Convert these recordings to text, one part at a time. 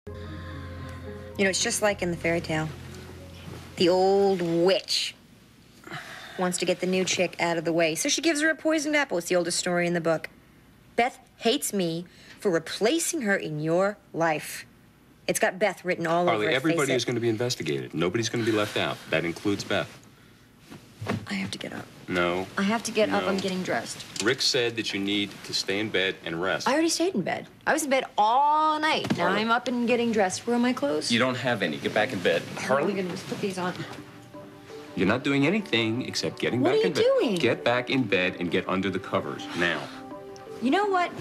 You know, it's just like in the fairy tale. The old witch wants to get the new chick out of the way, so she gives her a poisoned apple. It's the oldest story in the book. Beth hates me for replacing her in your life. It's got Beth written all over it. Harley, everybody is going to be investigated. Nobody's going to be left out. That includes Beth. I have to get up. No. I have to get up. No. I'm getting dressed. Rick said that you need to stay in bed and rest. I already stayed in bed. I was in bed all night. Now Harley. I'm up and getting dressed. Where are my clothes? You don't have any. Get back in bed. Oh, Harley, I'm gonna just put these on. you're not doing anything except getting What back are in bed. you doing? Get back in bed and get under the covers now. You know what?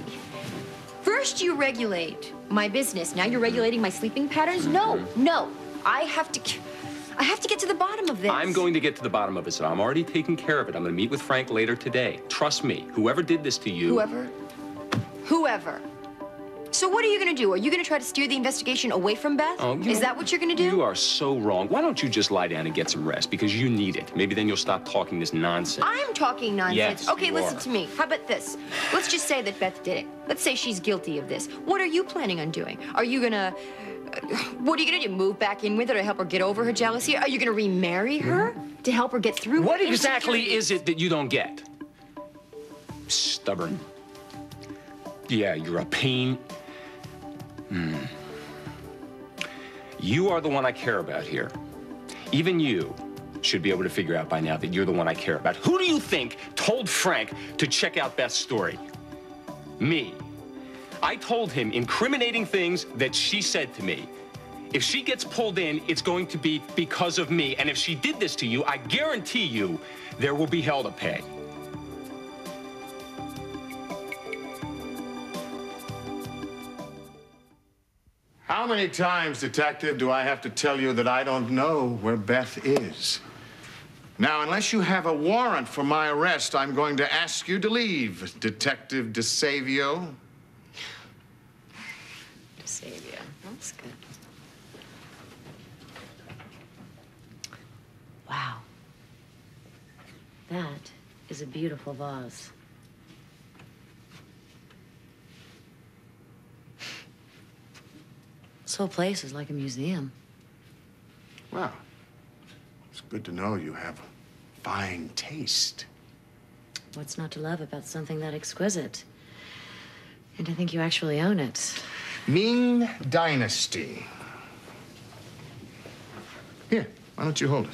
First you regulate my business. Now you're regulating my sleeping patterns? No. I have to get to the bottom of this. I'm going to get to the bottom of it, so I'm already taking care of it. I'm going to meet with Frank later today. Trust me, whoever did this to you... Whoever. So what are you gonna do? Are you gonna try to steer the investigation away from Beth? Oh, Is that what you're gonna do? You are so wrong. Why don't you just lie down and get some rest? Because you need it. Maybe then you'll stop talking this nonsense. I'm talking nonsense. Yes, okay, you listen are. to me. How about this? Let's just say that Beth did it. Let's say she's guilty of this. What are you planning on doing? Are you gonna... what are you gonna do? Move back in with her to help her get over her jealousy? Are you gonna remarry her to help her get through What her exactly insecurities? is it that you don't get? Stubborn. Yeah, you're a pain. You are the one I care about here. Even you should be able to figure out by now that you're the one I care about. Who do you think told Frank to check out Beth's story? Me. I told him incriminating things that she said to me. If she gets pulled in, it's going to be because of me. And if she did this to you, I guarantee you there will be hell to pay. How many times, Detective, do I have to tell you that I don't know where Beth is? Now, unless you have a warrant for my arrest, I'm going to ask you to leave, Detective DeSavio. DeSavio. That's good. Wow. That is a beautiful vase. This whole place is like a museum. Well, it's good to know you have fine taste. What's not to love about something that exquisite? And I think you actually own it. Ming Dynasty. Here, why don't you hold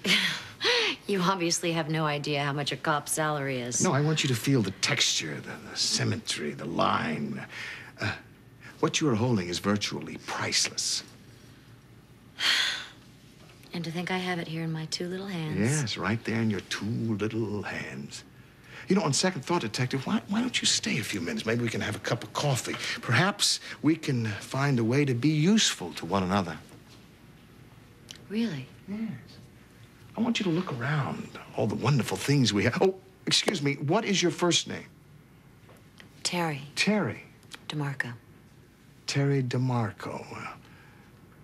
it? You obviously have no idea how much a cop's salary is. No, I want you to feel the texture, the symmetry, the line. What you are holding is virtually priceless. And to think I have it here in my two little hands. Yes, right there in your two little hands. You know, on second thought, Detective, why don't you stay a few minutes? Maybe we can have a cup of coffee. Perhaps we can find a way to be useful to one another. Really? Yes. I want you to look around, all the wonderful things we have. Oh, excuse me, what is your first name? Terry Terry. DeMarco. Terry DeMarco.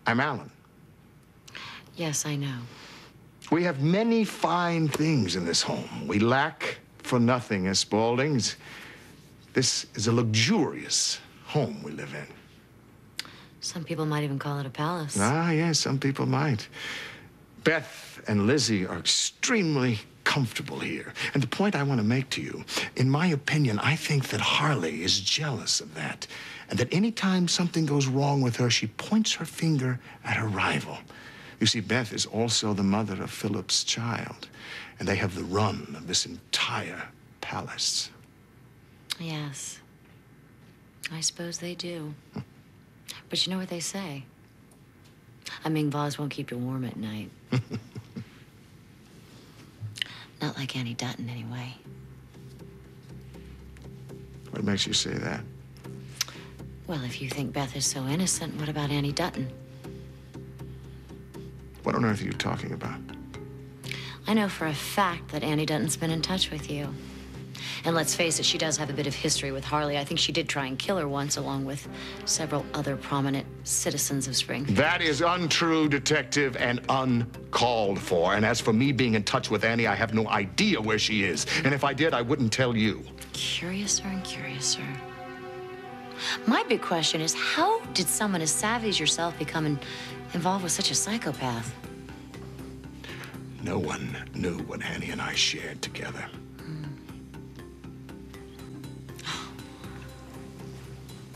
I'm Alan. Yes, I know. We have many fine things in this home. We lack for nothing as Spauldings. This is a luxurious home we live in. Some people might even call it a palace. Ah, yes, some people might. Beth and Lizzie are extremely comfortable here. And the point I want to make to you, in my opinion, I think that Harley is jealous of that. And that anytime something goes wrong with her, she points her finger at her rival. You see, Beth is also the mother of Philip's child. And they have the run of this entire palace. Yes. I suppose they do. But you know what they say? A Ming vase won't keep you warm at night. Not like Annie Dutton, anyway. What makes you say that? Well, if you think Beth is so innocent, what about Annie Dutton? What on earth are you talking about? I know for a fact that Annie Dutton's been in touch with you. And let's face it, she does have a bit of history with Harley. I think she did try and kill her once, along with several other prominent citizens of Springfield. That is untrue, Detective, and uncalled for. And as for me being in touch with Annie, I have no idea where she is. And if I did, I wouldn't tell you. Curiouser and curiouser. My big question is, how did someone as savvy as yourself become involved with such a psychopath? No one knew what Annie and I shared together.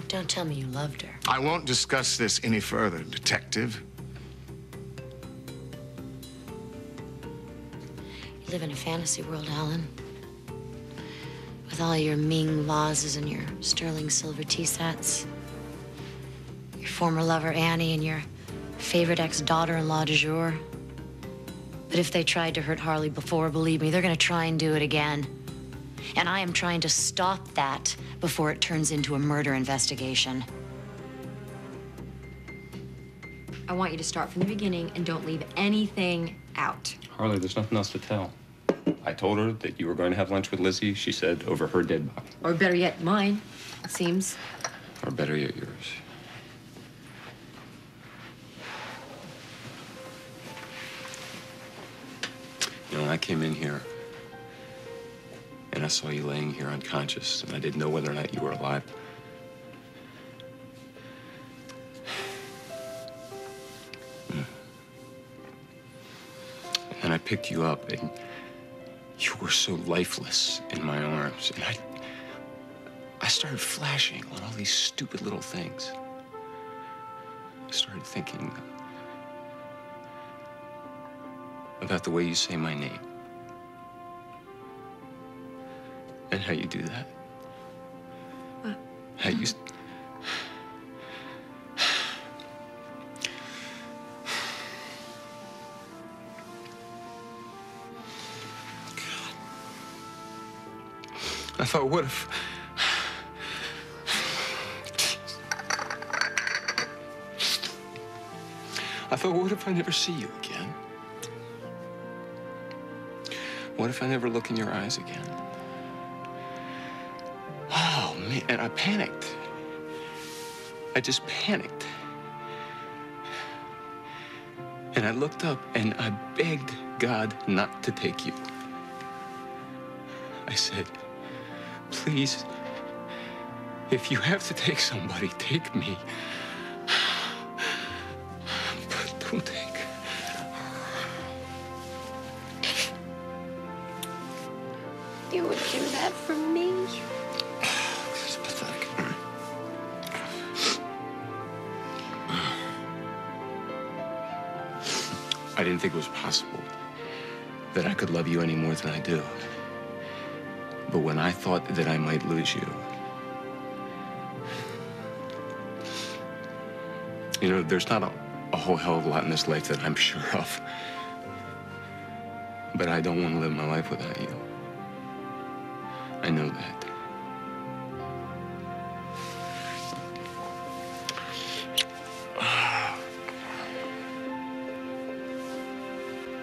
Don't tell me you loved her. I won't discuss this any further, Detective. You live in a fantasy world, Alan. With all your Ming vases and your sterling silver tea sets. Your former lover, Annie, and your favorite ex-daughter-in-law du jour. But if they tried to hurt Harley before, believe me, they're gonna try and do it again. And I am trying to stop that before it turns into a murder investigation. I want you to start from the beginning and don't leave anything out. Harley, there's nothing else to tell. I told her that you were going to have lunch with Lizzie. She said over her dead body. Or better yet, mine, it seems. Or better yet, yours. You know, when I came in here and I saw you laying here unconscious and I didn't know whether or not you were alive. And I picked you up and you were so lifeless in my arms. And I started flashing on all these stupid little things. I started thinking about the way you say my name. And how you do that. What? How you... God. I thought, what if... I thought, what if I never see you again? What if I never look in your eyes again? Oh, man, and I panicked. I just panicked. And I looked up and I begged God not to take you. I said, please, if you have to take somebody, take me. But don't take. You would do that for me? It's pathetic. I didn't think it was possible that I could love you any more than I do. But when I thought that I might lose you, you know, there's not a whole hell of a lot in this life that I'm sure of. But I don't want to live my life without you. I know that.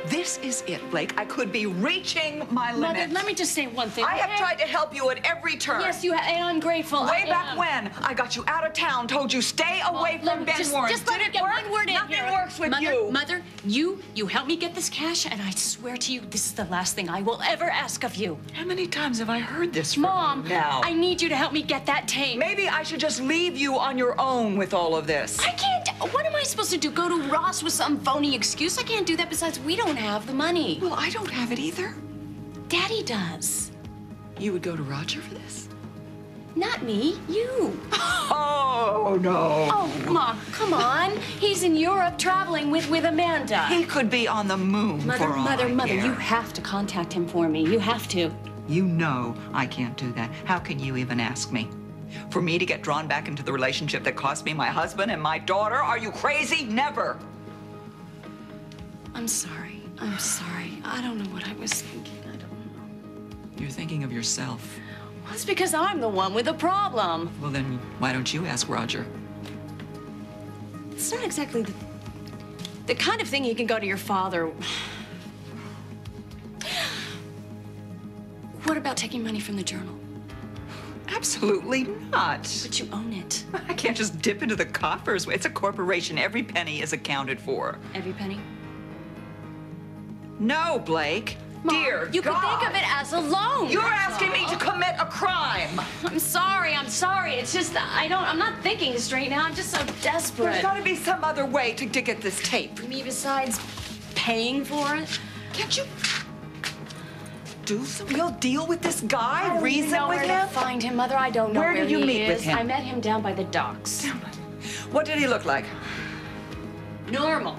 This is it, Blake. I could be reaching my limit. Mother, let me just say one thing. I have tried to help you at every turn. Yes, you have, and I'm grateful. Way back when, I got you out of town, told you stay away from Ben Warren. Just let me Did it get work? one word in Nothing here. works with Mother, you. Mother, you help me get this cash, and I swear to you, this is the last thing I will ever ask of you. How many times have I heard this from Mom, you now? I need you to help me get that tape. Maybe I should just leave you on your own with all of this. I can't. What am I supposed to do? Go to Ross with some phony excuse? I can't do that. Besides, we don't have the money. Well, I don't have it either. Daddy does. You would go to Roger for this? Not me. You. Oh, no. Oh, Mom, come on. He's in Europe traveling with Amanda. He could be on the moon Mother, for all Mother, I Mother, care. you have to contact him for me. You have to. You know I can't do that. How can you even ask me? For me to get drawn back into the relationship that cost me my husband and my daughter? Are you crazy? Never. I'm sorry. I'm sorry. I don't know what I was thinking. I don't know. You're thinking of yourself. Well, it's because I'm the one with the problem. Well, then why don't you ask Roger? It's not exactly the kind of thing you can go to your father. What about taking money from the journal? Absolutely not. But you own it. I can't just dip into the coffers. It's a corporation. Every penny is accounted for. Every penny? No, Blake. Dear You could God. think of it as a loan. You're that's asking me all. to commit a crime. I'm sorry. It's just that I'm not thinking straight now. I'm just so desperate. There's got to be some other way to get this tape. Me besides paying for it? Can't you do some real deal with this guy? I don't even Reason know with where him? to find him, Mother. I don't know Where where did you he meet with is. him? I met him down by the docks. What did he look like? Normal,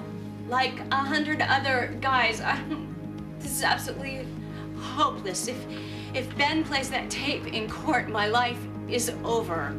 like 100 other guys. This is absolutely hopeless. If Ben plays that tape in court, my life is over.